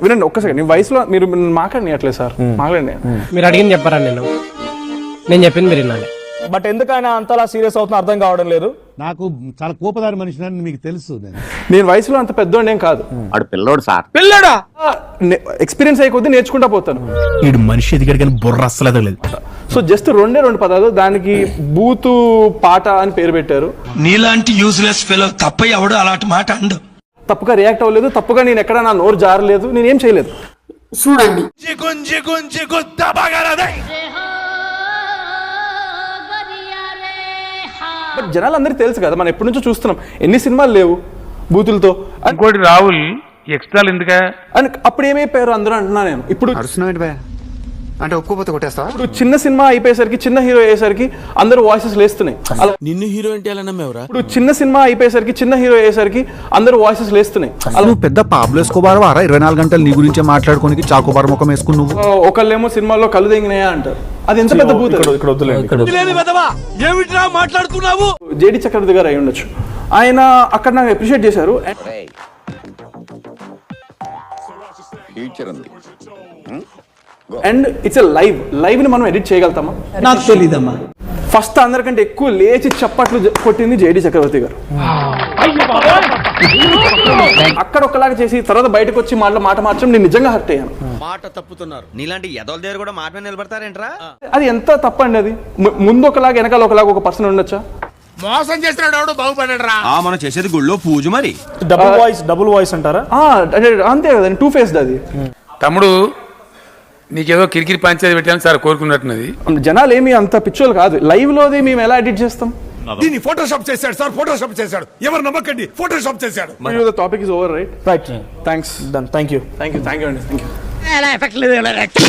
వినండి ఒక్క సెకండ్. వయసులో మీరు మాట్లాడినట్లేదు సార్, మాట్లాడండి. మీరు అడిగింది చెప్పారా? నేను చెప్పింది మీరు వినాలి. బట్ ఎందుకైనా అంతలా సీరియస్ అవుతున్నా అర్థం కావడం లేదు. నాకు చాలా కోపదారి మనిషి అని మీకు తెలుసు. నేను వయసులో అంత పెద్దోడేం కాదు. ఆడు పిల్లోడు సార్. పిల్లడా? ఎక్స్పీరియన్స్ అయ్యే కొద్దీ నేర్చుకుంటా పోతాను. వీడు మనిషి ఎదిగాడు కానీ బుర్ర అస్సలు లేదు. సో జస్ట్ రెండు పదాలు, దానికి బూతు పాట అని పేరు పెట్టారు. నీలాంటి యూజ్లెస్ ఫెలో తప్ప ఎవడు అలాంటి మాట అండు. తప్పుగా రియాక్ట్ అవ్వలేదు, తప్పుగా నేను ఎక్కడ నా నోరు జారలేదు, నేనేం చేయలేదు. చూడండి బట్ జనాలు అందరికీ తెలుసు కదా, మనం ఎప్పటి నుంచో చూస్తున్నాం. ఎన్ని సినిమాలు లేవు బూతులతో. ఇంకోటి రాహుల్ ఎక్స్ట్రా ఎందుక అని అప్పుడు ఏమైపోయారు అందరూ అంటున్నా నేను. ఇప్పుడు అంటే ఒప్పుకోపోతే కొట్టేస్తా. ఇప్పుడు చిన్న సినిమా అయిపోయేసరికి, చిన్న హీరో అయ్యేసరికి అందరూ వాయిసెస్ లేస్తున్నాయి. అలా నిన్ను హీరో అంటే ఎలా నమ్మేవరా? ఇప్పుడు చిన్న సినిమా అయిపోయేసరికి, చిన్న హీరో అయ్యేసరికి అందరూ వాయిసెస్ లేస్తున్నాయి. నువ్వు పెద్ద పాబ్లో ఎస్కోబార్ వారా 24 గంటలు నీ గురించే మాట్లాడుకోనికి చాకోబార్ ముఖం వేసుకుని నువ్వు. ఒకళ్ళేమో సినిమాలో కళ్ళు తెంగినాయా అంటారు. అది ఎంత పెద్ద బూత్. ఇక్కడ వద్దులేండి. మాట్లాడుతున్నావు? జేడి చక్రవర్తి గారు అయి ఉండొచ్చు. ఆయన అక్కడ నాకు అప్రిషియేట్ చేశారు. అండ్ ఇట్స్ ఎ లైవ్ ని మనం ఎడిట్ చేయగలుగుతామా? నాకు తెలీదమ్మా. ఫస్ట్ అందరికంటే ఎక్కువ లేచి చప్పట్లు కొట్టింది జేడి చక్రవర్తి గారు. అక్కడ ఒకలాగా చేసి తర్వాత బయటకు వచ్చి మాట మార్చడం నేను నిజంగా హర్ట్ అయ్యాను. మాట తప్పుతున్నారు. నీలాంటి ఎదల దగ్గర కూడా మాట మీద నిలబడతారేంట్రా? అది ఎంత తప్పండి. అది ముందు ఒకలాగా వెనకాల ఒకలాగా ఒక పర్సన్ ఉండొచ్చా? మోసం చేస్తున్నాడు బాగుపడరా. మనం చేసేది గుళ్ళో పూజ. మరి డబుల్ వాయిస్ అంటారా? అంతే కదండి, 2 ఫేస్డ్ అది. తమ్ముడు నీకేదో కిరికిరి పంచాయతీ పెట్టాను సార్ కోరుకున్నట్టున్నది. జనాలు ఏమి అంత పిచ్చోళ్ళు కాదు. లైవ్ లోది మేము ఎలా ఎడిట్ చేస్తాం? దీన్ని ఫోటోషాప్ చేశాడు సార్, ఫోటోషాప్ చేశాడు. ఎవరు నమ్మకండి, ఫోటోషాప్ చేశాడు. Topic is over, right? Right. Thanks. Done. Thank you అండి. Thank you.